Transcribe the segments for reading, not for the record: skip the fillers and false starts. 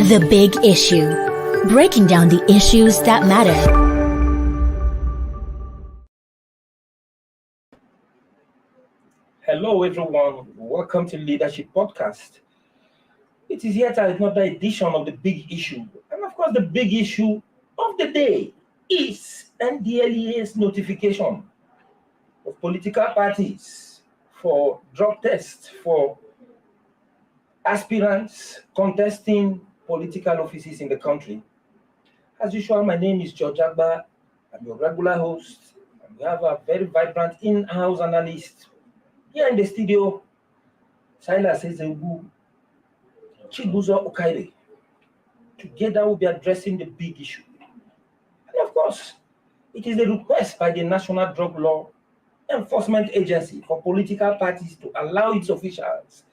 The Big Issue. Breaking down the issues that matter. Hello, everyone. Welcome to Leadership Podcast. It is yet another edition of The Big Issue. And of course, the big issue of the day is NDLEA's notification of political parties for drug tests for aspirants contesting political offices in the country. As usual, my name is George Agba. I'm your regular host. And we have a very vibrant in-house analyst here in the studio, Silas Ezeugu, Chibuzo Okaire. Together we'll be addressing the big issue. And of course, it is the request by the National Drug Law Enforcement Agency for political parties to allow its officials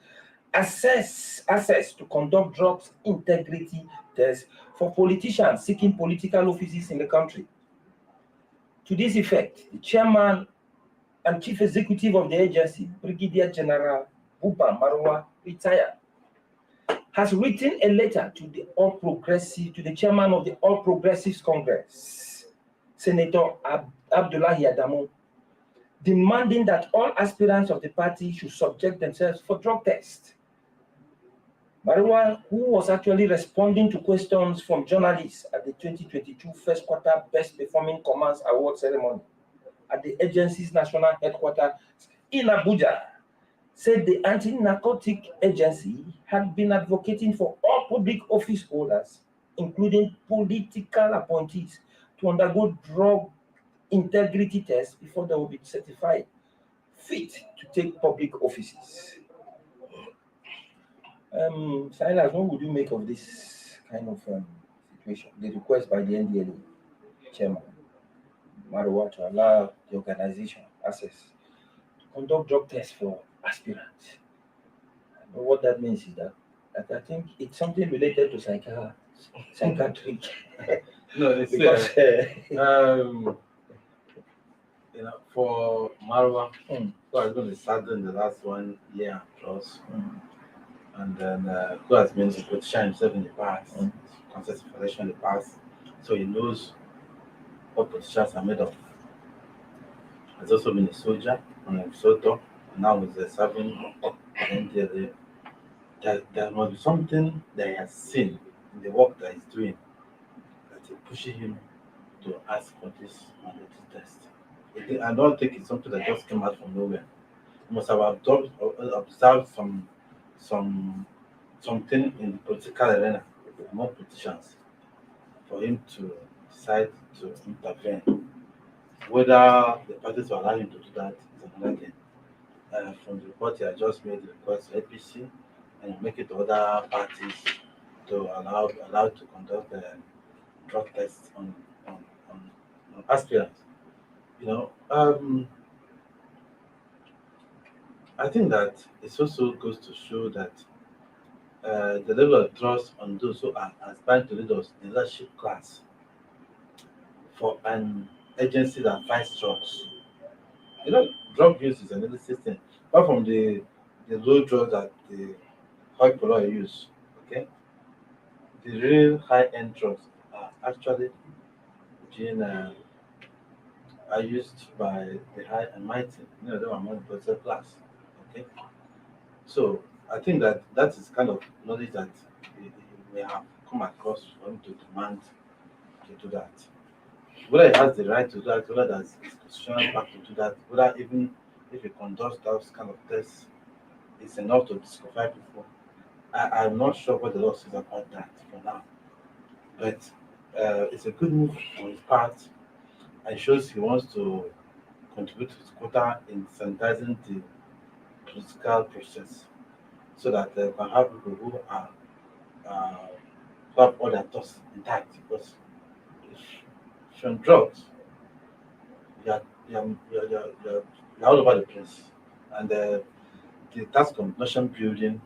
access to conduct drugs integrity tests for politicians seeking political offices in the country. To this effect, the chairman and chief executive of the agency, Brigadier General Buba Marwa, retired, has written a letter to the chairman of the All Progressives Congress, Senator Abdullahi Adamu, demanding that all aspirants of the party should subject themselves for drug tests. Marwa, who was actually responding to questions from journalists at the 2022 first quarter Best Performing Commands Award ceremony at the agency's national headquarters in Abuja, said the anti-narcotic agency had been advocating for all public office holders, including political appointees, to undergo drug integrity tests before they will be certified fit to take public offices. Silas, what would you make of this kind of situation? The request by the NDLEA chairman, Marwa, to allow the organization access to conduct drug tests for aspirants. But what that means is that I think it's something related to psychiatric. No, it's because for Marwa, who has been saddened in the last 1 year plus, and then who has been a politician himself in the past, contested for election in the past, so he knows what politicians are made of. Has also been a soldier and a soldier, and now he's serving NDLEA. There must be something that he has seen in the work that he's doing that is pushing him to ask for this mandatory test. I don't think it's something that just came out from nowhere. He must have observed something in the political arena among politicians for him to decide to intervene. Whether the parties will allow him to do that is another thing. From the report, he has just made the request to APC and make it to other parties to allow to conduct drug tests on aspirants. I think that it also goes to show that the level of trust on those who are aspiring to leadership class for an agency that fights drugs. Drug use is another system. Apart from the low drugs that the high polar use, okay, the real high-end drugs are actually being are used by the high and mighty, them among the political class. Okay, so I think that is kind of knowledge that we may have come across for him to demand to do that. Whether he has the right to do that, whether that's his constitutional right to do that, whether even if he conducts those kind of tests, it's enough to disqualify people. I'm not sure what the law says about that for now, but it's a good move on his part and shows he wants to contribute to his quota in sanitizing the political process so that they can have people who have all their thoughts intact. Because if you're on drugs, you're all over the place, and the task of nation building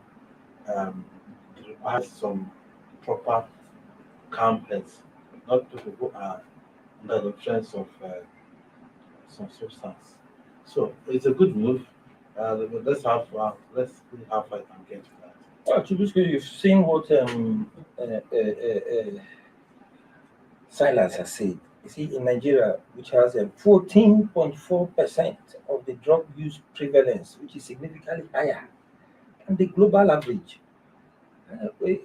requires some proper calm heads, not people who are under the influence of some substance. So it's a good move. Let's see how far it can get to that. Well, Chibusko, you've seen what Silas has said. You see, in Nigeria, which has 14.4% of the drug use prevalence, which is significantly higher than the global average,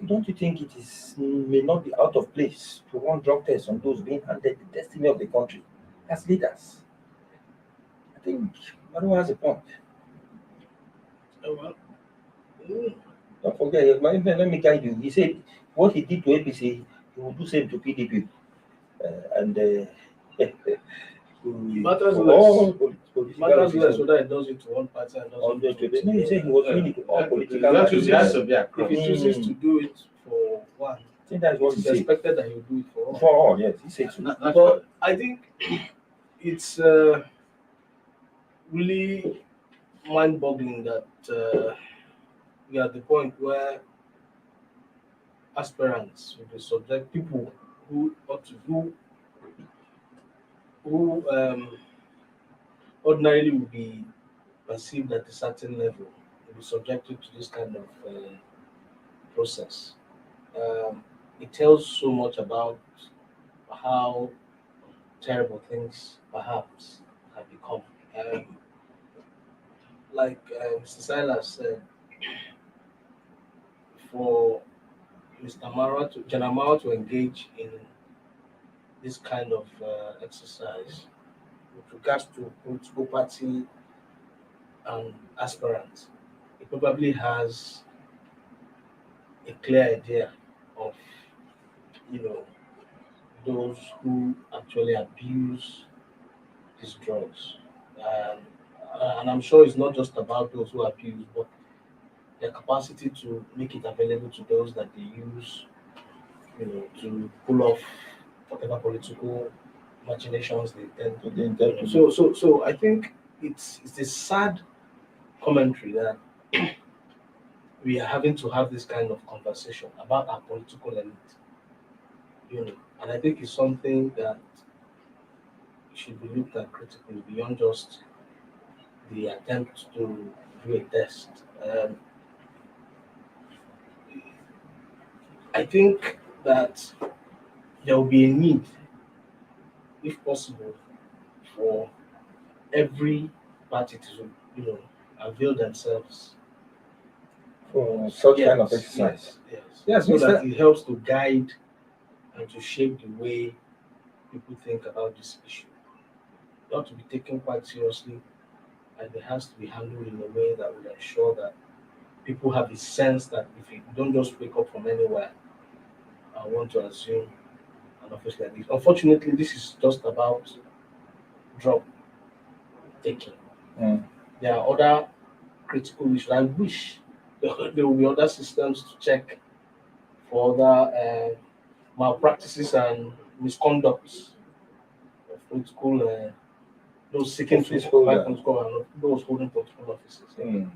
don't you think it is may not be out of place to run drug tests on those being handed the destiny of the country as leaders? I think Marwa has a point. Oh, well, mm, Don't forget, let me guide you. He said what he did to APC, he will do same to PDP. And matters for less. all It matters less officials, whether it does it to one party and does on it the to no, he said he was doing it to all political That parties. should be if across. he chooses to do it for one, I think that's what it he is said. expected that he will do it for all. For all, yes, he said so. But I think it's really mind-boggling that we are at the point where aspirants will be subject people who ought to who ordinarily will be perceived at a certain level will be subjected to this kind of process. It tells so much about how terrible things perhaps have become. Um, like Mr. Silas said, for Mr. Marwa to General Marwa to engage in this kind of exercise with regards to political party and aspirants, he probably has a clear idea of, you know, those who actually abuse these drugs. Um, and I'm sure it's not just about those who abuse, but their capacity to make it available to those that they use, to pull off whatever political machinations they tend to. They intend to do. So I think it's a sad commentary that we are having to have this kind of conversation about our political elite, and I think it's something that should be looked at critically beyond just the attempt to do a test. I think that there will be a need, if possible, for every party to, avail themselves For such kind of Yes, exercise. yes. Yes, So that Mr. it helps to guide and to shape the way people think about this issue. It ought to be taken quite seriously, and it has to be handled in a way that will ensure that people have a sense that if you don't just wake up from anywhere and want to assume an office like this. Unfortunately, this is just about drug taking. Mm. There are other critical issues. I wish there will be other systems to check for other malpractices and misconducts of political, those seeking to Office holder. occupy political and those holding political offices. Mm.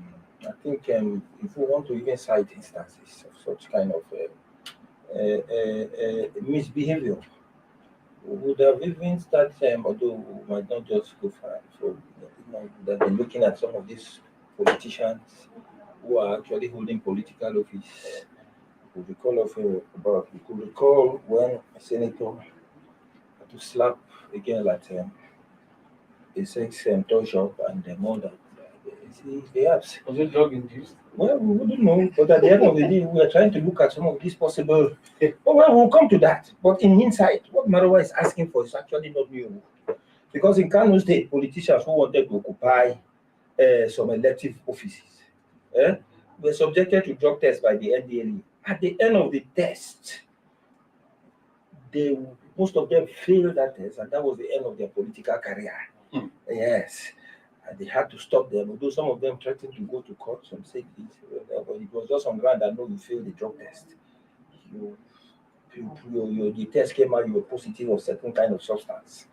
I think if we want to even cite instances of such kind of misbehavior, we would have even started, although we might not just go far. So, that they're looking at some of these politicians who are actually holding political office. We could recall when a senator had to slap a girl at a sex toy shop and all that. See, perhaps. Was it drug induced? Well, we wouldn't know, but at the end of the day, we are trying to look at some of these possible. But well, we'll come to that. But in hindsight, what Marwa is asking for is actually not new. Because in Kano State, politicians who wanted to occupy some elective offices were subjected to drug tests by the NDLEA. At the end of the test, most of them failed that test, and that was the end of their political career. Yes. And they had to stop them, although some of them threatened to go to court. Some said but it was just on ground that no, you failed the drug test. The test came out, you were positive of certain kind of substance.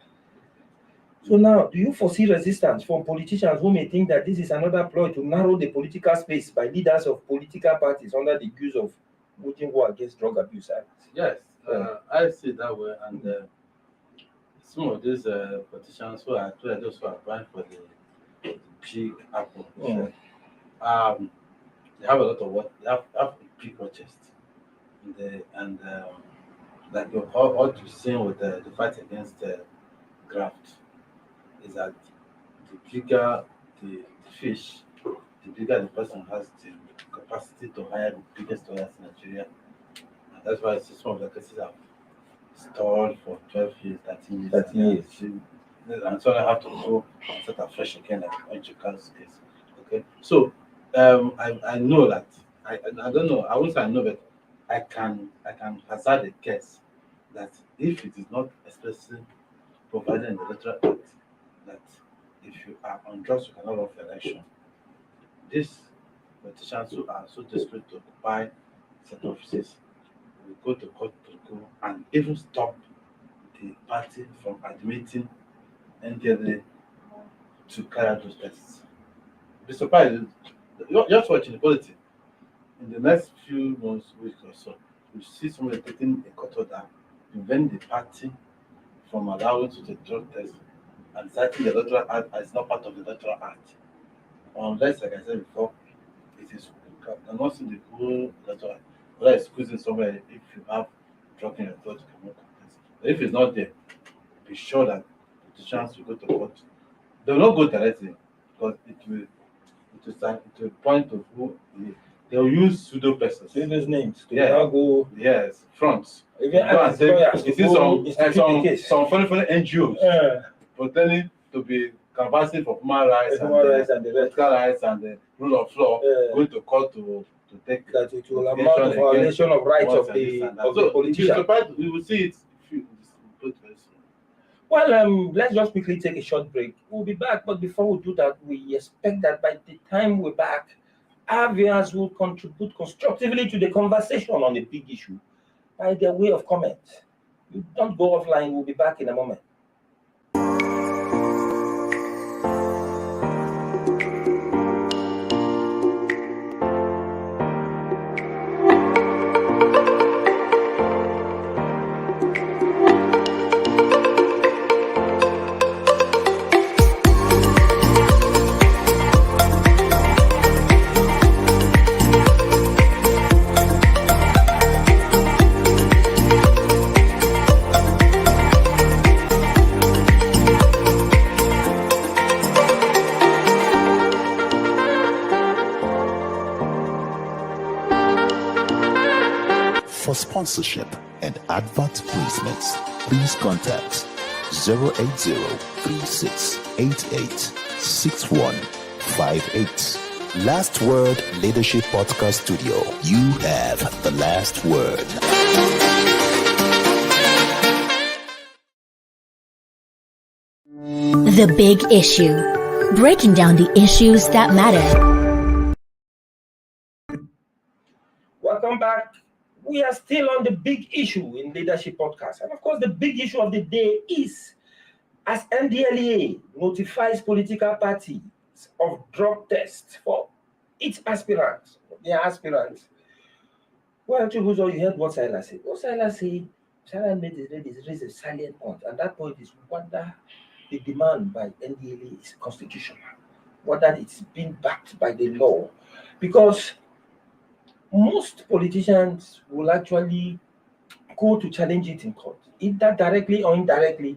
So now, do you foresee resistance from politicians who may think that this is another ploy to narrow the political space by leaders of political parties under the guise of waging war against drug abuse? Yes, I see it that way, and some of these politicians who are those who are vying for the big apple, they have a lot of work. They have a big chest. like what you're saying with the fight against graft is that the bigger the fish, the bigger the person has the capacity to hire the biggest lawyers in Nigeria. And that's why some of the cases have stalled for 12 years, 13 years. 13 years. And so I have to go and start afresh again, like Ojika's case. Okay. So I know that I don't know, I won't say I know, but I can hazard a guess that if it is not expressly provided in the electoral act that if you are unjust you cannot run for election, these politicians who are so desperate to occupy certain offices will go to court to go and even stop the party from admitting NDLEA to carry out those tests. Be surprised. Just watching the politics. In the next few months, weeks or so, you see somebody taking a court order, prevent the party from allowing to take drug test and citing the electoral act as not part of the electoral act. Unless, like I said before, it is you cannot see the whole electoral act. Whether it's squeezing somewhere if you have drug in your throat, you cannot contest. But if it's not there, be sure that the chance will go to court. They will not go directly because it will point to who they will use pseudo persons. Say those names. To Yeah. now go. Yes, fronts. Even Go and as say, lawyers, you to see go institute the case. some funny NGOs pretending to be canvassing for human rights Human rights and the rest. political rights and the rule of law, Yeah. going to court to take That it will litigation amount to violation of rights against of and this the and that. of the So politician. we will see it both ways. Well, let's just quickly take a short break. We'll be back, but before we do that, we expect that by the time we're back, our viewers will contribute constructively to the conversation on the big issue by their way of comment. You don't go offline. We'll be back in a moment. For sponsorship and advert placements, please contact 080-3688-6158. Last Word Leadership Podcast Studio. You have the last word. The Big Issue. Breaking down the issues that matter. Welcome back. We are still on the big issue in Leadership Podcast. And of course, the big issue of the day is as NDLEA notifies political parties of drug tests for its aspirants, their aspirants. Well, Chibuzo, you heard what Silas said. What Silas said, Silas raised a salient point, and that point is whether the demand by NDLEA is constitutional, whether it's been backed by the law. Because most politicians will actually go to challenge it in court, either directly or indirectly,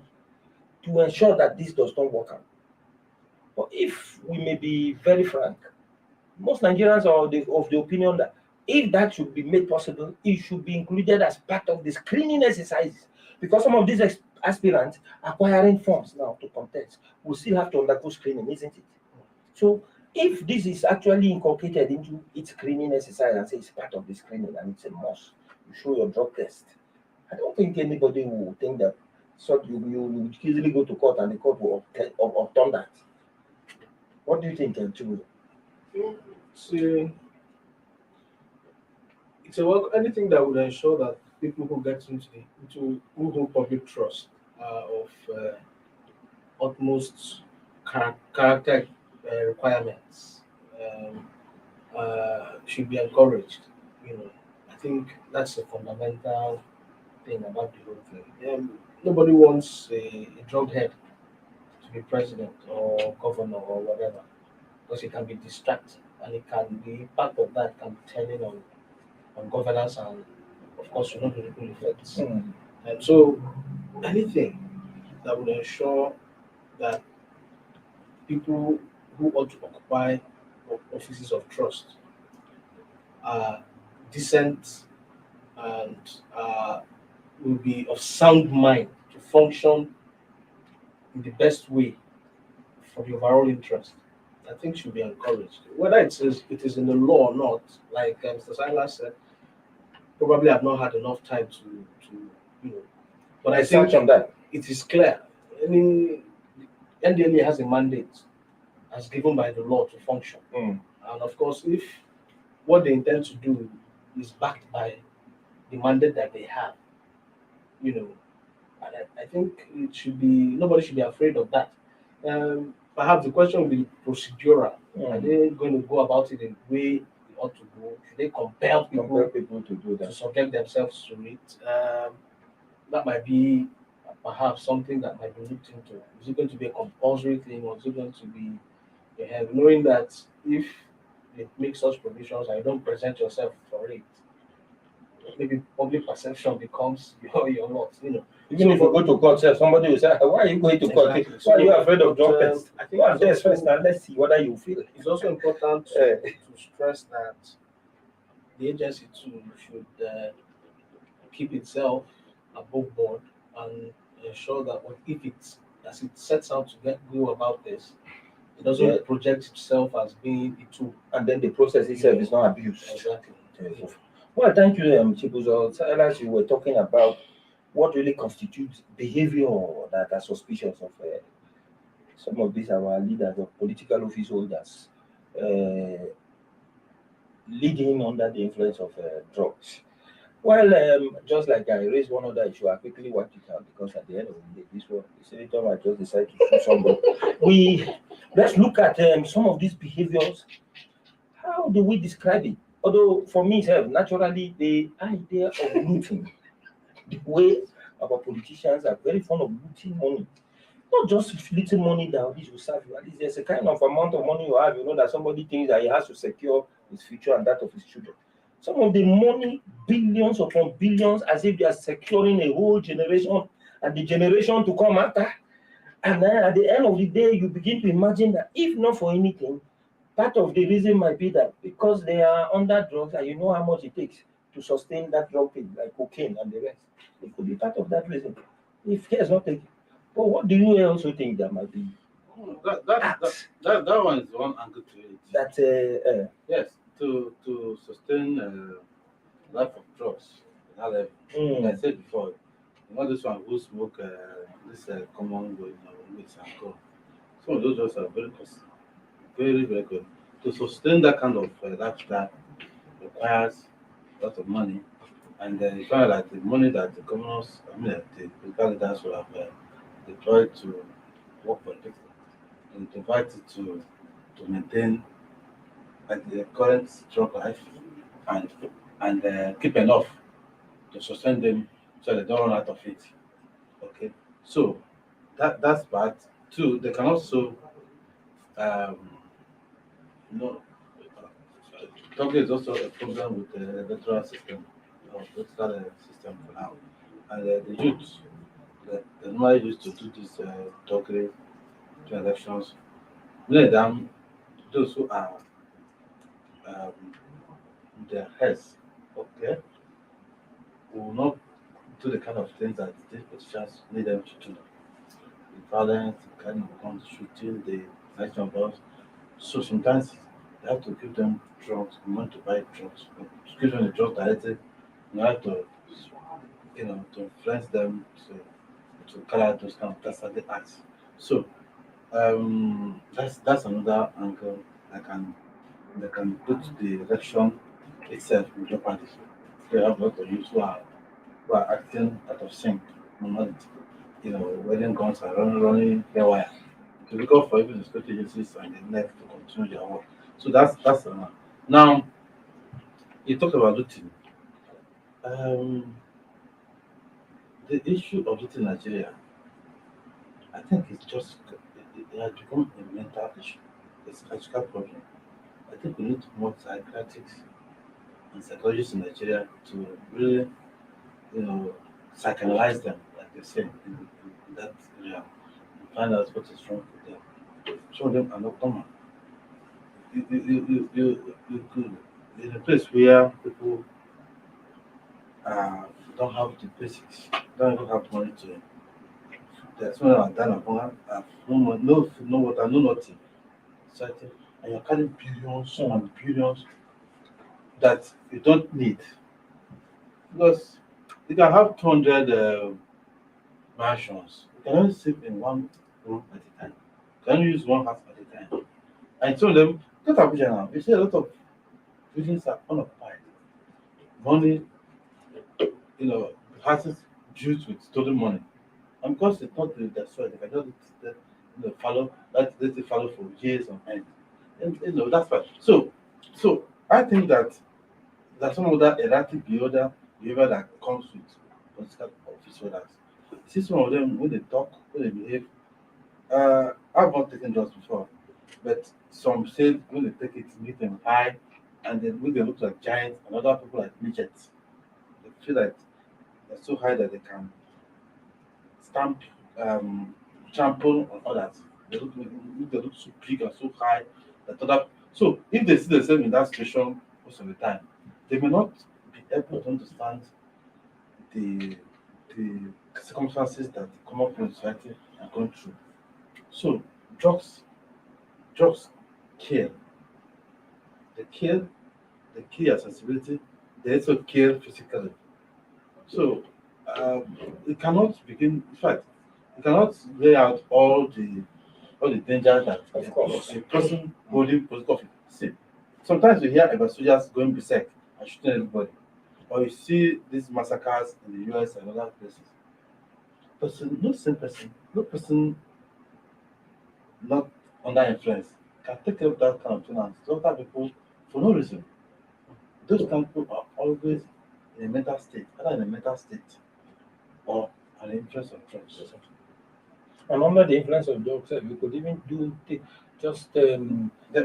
to ensure that this does not work out. But if we may be very frank, most Nigerians are of the opinion that if that should be made possible, it should be included as part of the screening exercises. Because some of these aspirants acquiring forms now to contest will still have to undergo screening, isn't it? So if this is actually inculcated into its screening exercise and say it's part of the screening and it's a must, you show your drug test, I don't think anybody will think that so you easily go to court and the court will overturn that. What do you think, Chibu? It's anything that would ensure that people who get into who hold public trust of utmost character requirements should be encouraged. I think that's a fundamental thing about the whole thing. Nobody wants a drug head to be president or governor or whatever, because it can be distracting and it can be part of that can be telling on governance and of course, you know the ripple effects. Mm. And so, anything that would ensure that people who ought to occupy offices of trust are decent and will be of sound mind to function in the best way for the overall interest, I think should be encouraged. Whether it is in the law or not, like Mr. Silas said, probably I've not had enough time to you know. But I think Research on that. it is clear. I mean, NDLEA has a mandate as given by the law to function, Mm. and of course, if what they intend to do is backed by the mandate that they have, you know, and I think it should be nobody should be afraid of that. Perhaps the question will be procedural. Are Mm. they going to go about it in the way they ought to go? Should they compel Compel people people to do to that. subject themselves to it? That might be perhaps something that might be looked into. Is it going to be a compulsory thing, or is it going to be knowing that if they make such provisions and you don't present yourself for it, maybe public perception becomes your lot, Even if you go to court, somebody will say, "Why are you going to court? Exactly. Why are you So, afraid of but, drug tests? I think Go and it's test first also, and let's see whether you feel." it's also important to stress that the agency too should keep itself above board and ensure that if it as it sets out to go about this, it doesn't Yeah. project itself as being a tool. And then the process itself is not abused. Exactly. Yes. Well, thank you, Chibuzo. As you were talking about what really constitutes behavior that are suspicious of some of these our leaders or political office holders leading under the influence of drugs. Well, just like I raised one other issue, I quickly wiped it out because at the end of the day, this one, the senator might just decide to shoot somebody. Let's look at some of these behaviors. How do we describe it? Although for me, naturally, the idea of looting, the way our politicians are very fond of looting money. Not just little money that this will serve you. At least there's a kind of amount of money you have, that somebody thinks that he has to secure his future and that of his children. Some of the money, billions upon billions, as if they are securing a whole generation and the generation to come after. And then at the end of the day, you begin to imagine that if not for anything, part of the reason might be that because they are under drugs and you know how much it takes to sustain that drug thing, like cocaine and the rest. It could be part of that reason. If care is not taken. But what do you also think that might be That one is one angle to it. that Yes, to sustain life of trust, that level. Like I said before, this one who smoke this common mix and go. Some of those drugs are very costly, very very good. To sustain that kind of lifestyle requires a lot of money, and you find that the money that the commoners, the political leaders will have deployed to work for people and divide it to maintain the current drug life and keep enough to sustain them so they don't run out of it. Okay, so that's bad. Two, they can also um, you know talking is also a problem with the electoral system or political system for now, and the youth they normally used to do this talking to elections. Many of them, those who are um, their heads, okay, will not do the kind of things that these politicians need them to do. The violence, the kind of guns shooting, the action of. So sometimes you have to give them drugs, you want to buy drugs, but to give them the drugs directly, you have to, to influence them to carry out those kind of that's what they ask. So that's another angle that can put the election itself in jeopardy. They have a lot of youth who are acting out of sync, normality. Wedding guns are running haywire. It's difficult for even the security agencies and the NEC to continue their work. So that's now you talked about looting. Um, the issue of looting in Nigeria, I think it has become a mental issue. It's a psychological problem. I think we need more psychiatrists and psychologists in Nigeria to really psychoanalyze them, like they say in that area, and find out what is wrong with them. Some of them are not common. You could, in a place where people don't have the basics, don't even have money to. There's one like that, have no food, no water, no nothing. Society, and you're carrying billions and billions that you don't need. Because you can have 200 mansions. You can only sleep in one room at a time. You can only use one house at a time. And some of them, look at Abuja now. You see a lot of buildings are unoccupied. Money, houses built with stolen money. And because it's not the soil, they can just follow that they follow for years on end. And that's why. So I think that there's some other erratic behavior that comes with political office holders. See some of them when they talk, when they behave. I've not taken drugs before, but some say when they take it, make them high, and then when they look like giants, and other people like midgets. They feel like they're so high that they can stamp, trample on others. They look so big and so high that other. So if they see themselves in that situation most of the time, they may not be able to understand the the circumstances that the common people in society are going through. So drugs kill. They kill, they kill your sensibility, they also kill physically. So it cannot begin. In fact, you cannot lay out all the dangers that Of course. a person holding political office. See, sometimes you hear about soldiers going berserk and shooting everybody, or you see these massacres in the US and other places. No same person, no person not under influence can take care of that kind of thing and slaughter people for no reason. Those kind of people are always in a mental state, either in a mental state or an influence of drugs. And under the influence of drugs, we could even just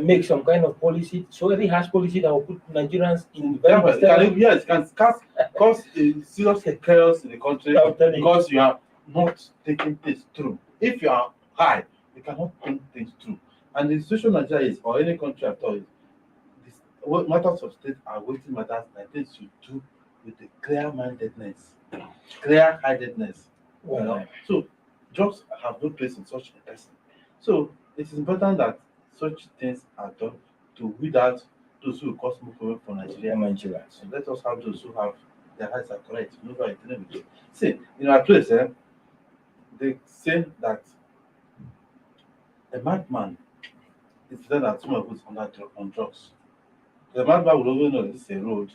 make some kind of policy, so very harsh policy that will put Nigerians in very Yes, it can cause a serious chaos in the country because you are not taking things through. If you are high, you cannot think things through. And the situation in Nigeria is, or any country at all, is what matters of state are waiting matters that things you do with a clear-mindedness, clear-headedness. So drugs have no place in such a person. So it is important that such things are done to weed out those who cause more problem for Nigeria. Nigerians. And let us have those who have their hearts are correct. Nobody dealing with it. See, in our place, they say that a madman is better than someone who's on drugs. The madman will always know that this is a road.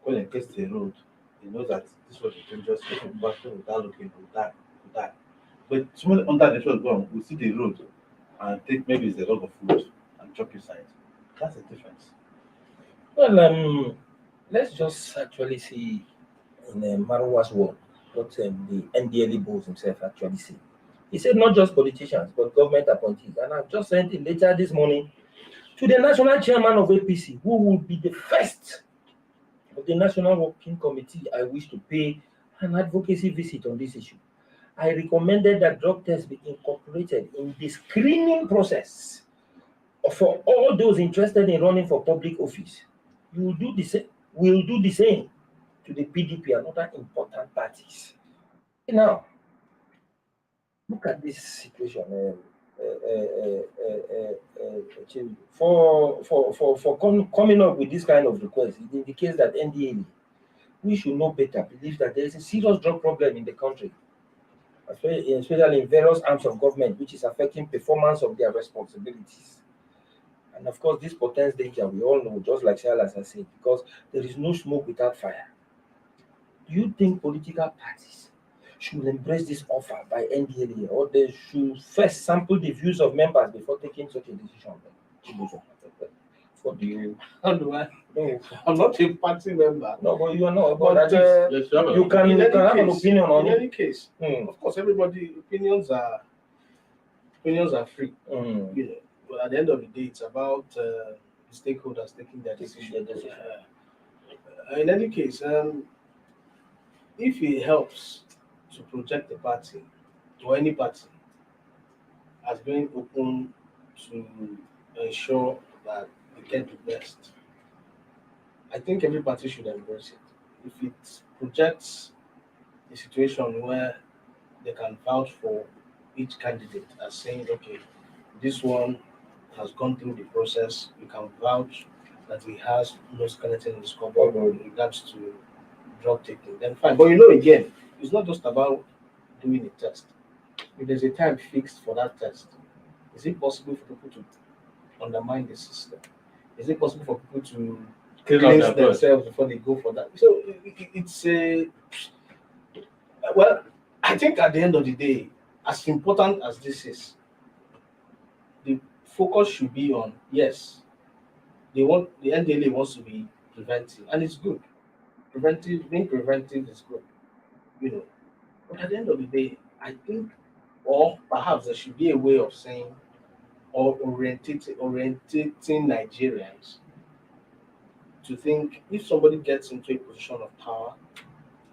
When he gets to a road, he knows that this was a dangerous road. But without looking, will die. But someone under the road will see the road and think maybe it's a log of food and chop inside. That's the difference. Well, let's just actually see in Marwa's word what the NDLEA boss himself actually said. He said not just politicians, but government appointees. And I've just sent a letter this morning to the national chairman of APC, who will be the first of the National Working Committee I wish to pay an advocacy visit on this issue. I recommended that drug tests be incorporated in the screening process for all those interested in running for public office. You will do the same. We'll do the same to the PDP and other important parties. Now, look at this situation. Coming up with this kind of request, it indicates that NDLEA, we should know better, believes that there is a serious drug problem in the country, especially in various arms of government, which is affecting performance of their responsibilities. And of course, this portends danger, we all know, just like Silas has said, because there is no smoke without fire. Do you think political parties should embrace this offer by NDLEA, or they should first sample the views of members before taking such a decision? What do you? How do I? No, I'm not a party member. no, but you are not. But But you can in any have an case- opinion on in it. any case, Mm, of course, everybody opinions are free. mm. You know, but at the end of the day, it's about the stakeholders taking their decision. Their decision. In any case, if it helps to project the party or any party as being open to ensure that they get the best, I think every party should embrace it. If it projects a situation where they can vouch for each candidate as saying, okay, this one has gone through the process, we can vouch that he has no skeleton in his cupboard with regards to drug taking, then fine. But again, it's not just about doing a test. If there's a time fixed for that test, is it possible for people to undermine the system? Is it possible for people to cleanse themselves before they go for that? So it's a well, I think at the end of the day, as important as this is, the focus should be on, yes, the NDLEA wants to be preventive, and it's good. Being preventive is good. But at the end of the day, I think, or perhaps there should be a way of saying, or orientating Nigerians to think, if somebody gets into a position of power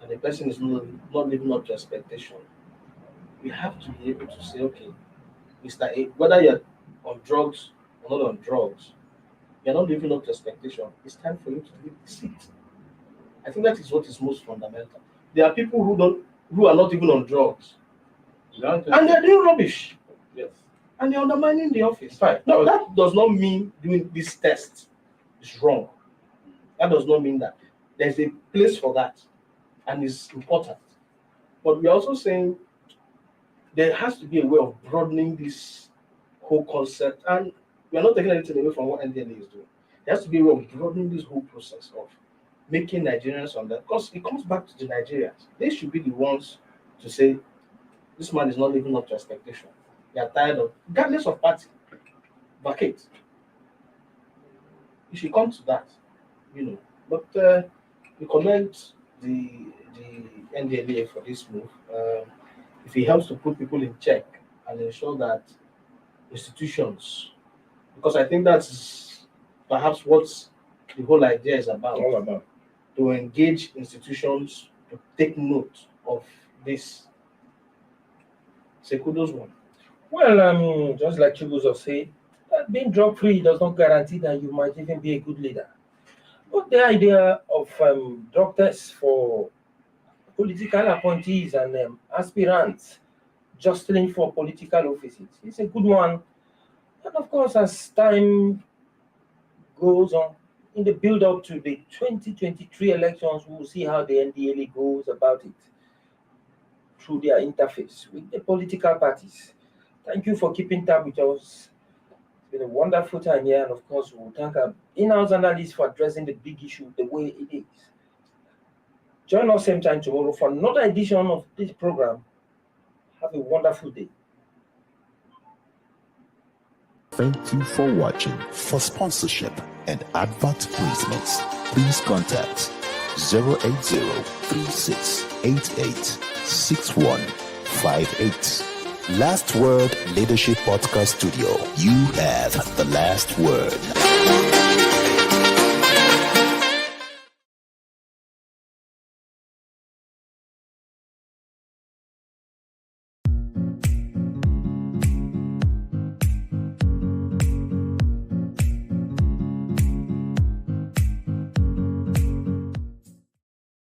and the person is not living up to expectation, we have to be able to say, okay, Mr. A, whether you're on drugs or not on drugs, you're not living up to expectation, it's time for you to leave the seat. I think that is what is most fundamental. There are people who are not even on drugs, and they're doing rubbish. Yes. And they're undermining the office. Fine. No, that does not mean doing this test is wrong. That does not mean that. There's a place for that, and it's important. But we're also saying there has to be a way of broadening this whole concept, and we're not taking anything away from what NDLEA is doing. There has to be a way of broadening this whole process of making Nigerians on that, because it comes back to the Nigerians. They should be the ones to say, this man is not living up to expectation. They are tired of, regardless of party, vacate. You should come to that, But we commend the NDLEA for this move. If it helps to put people in check and ensure that institutions, because I think that's perhaps what the whole idea is about. All about. To engage institutions to take note of this. Say kudos one. Well, just like Chibuzo said, that being drug free does not guarantee that you might even be a good leader. But the idea of drug tests for political appointees and aspirants jostling for political offices is a good one. And of course, as time goes on, in the build-up to the 2023 elections, we'll see how the NDLEA goes about it through their interface with the political parties. Thank you for keeping tab with us. It's been a wonderful time here, and of course, we'll thank our in-house analysts for addressing the big issue the way it is. Join us same time tomorrow for another edition of this program. Have a wonderful day. Thank you for watching. For sponsorship and advert placements, please contact 080-3688-6158. Last Word Leadership Podcast Studio. You have the last word.